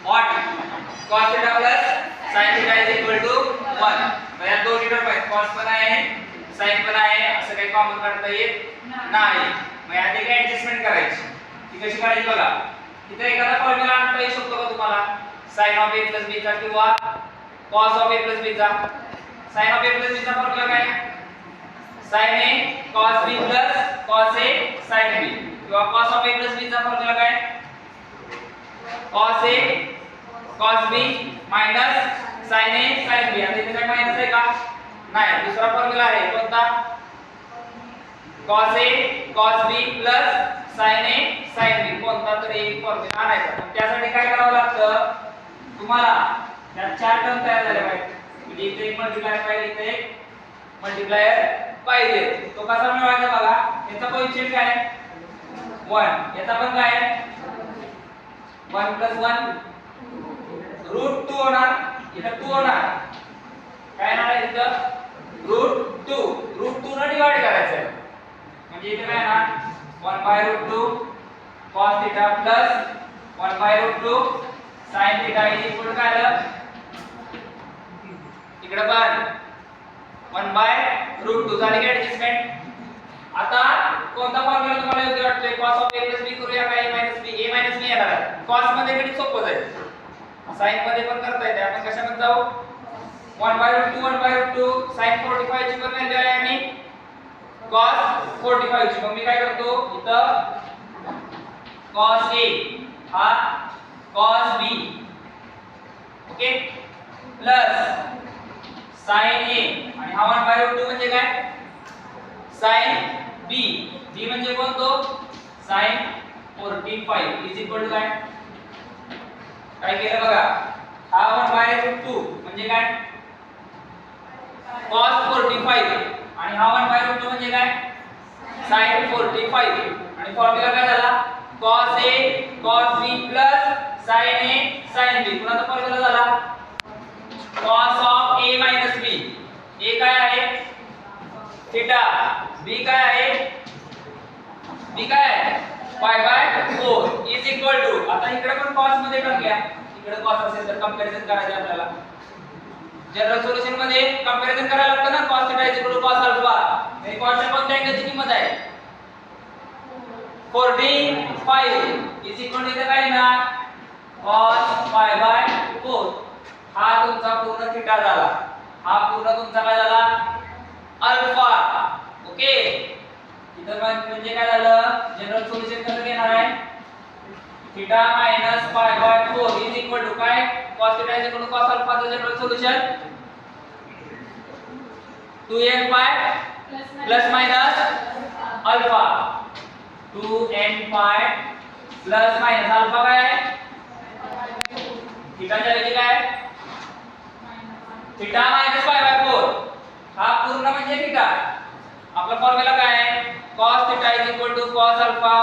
what cos theta plus sin theta is equal to 1. मग या दोन्ही टर्म आहेत, cos पण आहे sin पण आहे, असं काही कॉमन काढता येत नाही. मग यात एक ऍडजस्टमेंट करायची. ती कशी काढायची बघा. इथे एखादा फॉर्म्युला आणता येऊ शकतो का तुम्हाला? sin of a plus b चा किंवा cos of a plus b चा. sin of a plus b चा फॉर्म्युला काय? sin a cos b plus cos a sin b किंवा cos of a plus b चा फॉर्म्युला काय? cos a cos b minus sin a sin b. आता इथे काय minus आहे का? नाही. दुसरा फॉर्म्युला आहे कोणता? cos a cos b plus sin a sin b. कोणता तरी एक फॉर्म्युला आणायचा. पण त्यासाठी काय करावं लागतं? तुम्हाला या चार टर्म तयार झाल्या पाहिजे. म्हणजे इथे एक मल्टिप्लायर पाहिजे, इथे एक मल्टिप्लायर पाहिजे. तो कसा मिळवायचा बघा. याचा कोएफिशिएंट काय? 1. याचा पण काय? 1 + 1 √2 होणार. इथं 2 होणार. काय येणार आहे इथं? √2. √2 ने डिवाइड करायचं आहे. म्हणजे इथे काय येणार? 1/√2 cos theta plus 1/√2 sin theta is equal to काय आलं? इकडे पण 1/√2 झाली की ऍडजस्टमेंट. आता कोणता फॉर्म्युला तुम्हाला योग्य वाटतोय? cos of a plus b करूया का? a minus b येणार आहे. cos मध्ये किती सोपं जाईल, sin मध्ये पण करता येते. आपण कशामध्ये जाऊ? 1/√2 sin 45 ची पण व्हॅल्यू आहे आणि cos 45 ची. मग मी काय करतो इथं cos a हा cos b okay plus sin a आणि हा 1/√2 म्हणजे काय? sin b. b म्हणजे कोणतो? sin 45 इज इक्वल टू काय? काय केलं बघा. हा 1/√2 म्हणजे काय? cos 45 आणि हा 1/√2 म्हणजे काय? sin 45. आणि फॉर्म्युला काय झाला? cos a cos b plus sin a sin b. कुणाचा फॉर्म्युला झाला? cos of a minus b. a काय आहे? थीटा. b काय आहे? b काय आहे? π/4 इज इक्वल टू. आता इकडे पण cos मध्ये टाकूया. इकडे cos असेल तर कंपॅरिझन करायचं आपल्याला. जनरल सोल्युशन मध्ये कंपॅरिझन करायला लागतं ना. cos θ is equal to cos alpha. हे cos च्या कोणत्या अँगलची किंमत आहे? 45 इज इक्वल टू इथे काय येणार? cos π/4. हा तुमचा पूर्ण थीटा झाला. हा पूर्ण तुमचा काय झाला? अल्फा. ओके. इथं म्हणजे काय झालं? जनरल सोल्युशन कसं घेणार आहे? θ - π/4 इज इक्वल टू काय? cos θ is equal to cos alpha चं general solution 2nπ plus minus alpha. 2nπ plus minus alpha काय आहे? थीटाच्या ऐवजी काय? θ - π/4. हा पूर्ण म्हणजे थीटा. आपला फॉर्म्युला काय आहे? cos θ is equal to cos alpha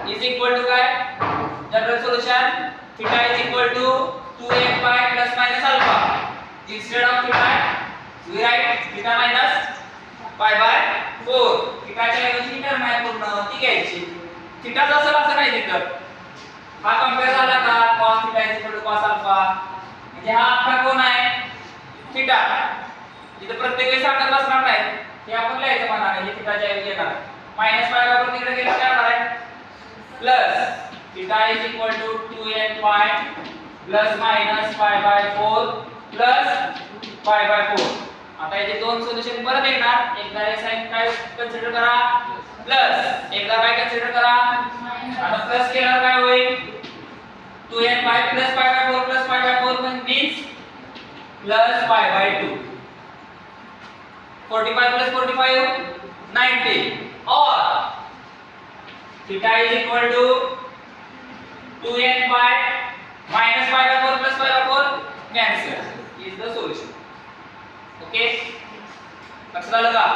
is equal to काय? General solution θ is equal to 2nπ plus minus alpha. Instead of θ we write θ minus π/4. थीटाच्या ऐवजी टर्म आहे पूर्ण ती घ्यायची. थीटा जसं असं नाही तिथं. हा कंपेअर झाला का? cos θ is equal to cos alpha. म्हणजे हा अख्खा कोण आहे? थीटा. इथे प्रत्येक वेळी सांगत बसणार नाही. हे आपण लिहायचं म्हणणार आहे. हे थीटाच्या ऐवजी येणार. मायनस π/4 तिकडे गेलं काय होणार आहे? Plus θ is equal to 2nπ plus minus π/4 plus π/4. आता इथे दोन सोल्युशन परत येणार. एकदा हे साइन काय कन्सिडर करा प्लस एकदा काय कन्सिडर करा. आता प्लस केल्यावर काय होईल? 2nπ plus π/4 plus π/4 means plus π/2. 45 plus 45 90 और θ is equal to 2nπ minus π/4 plus π/4 cancel is the solution. Okay लक्षात आलं का?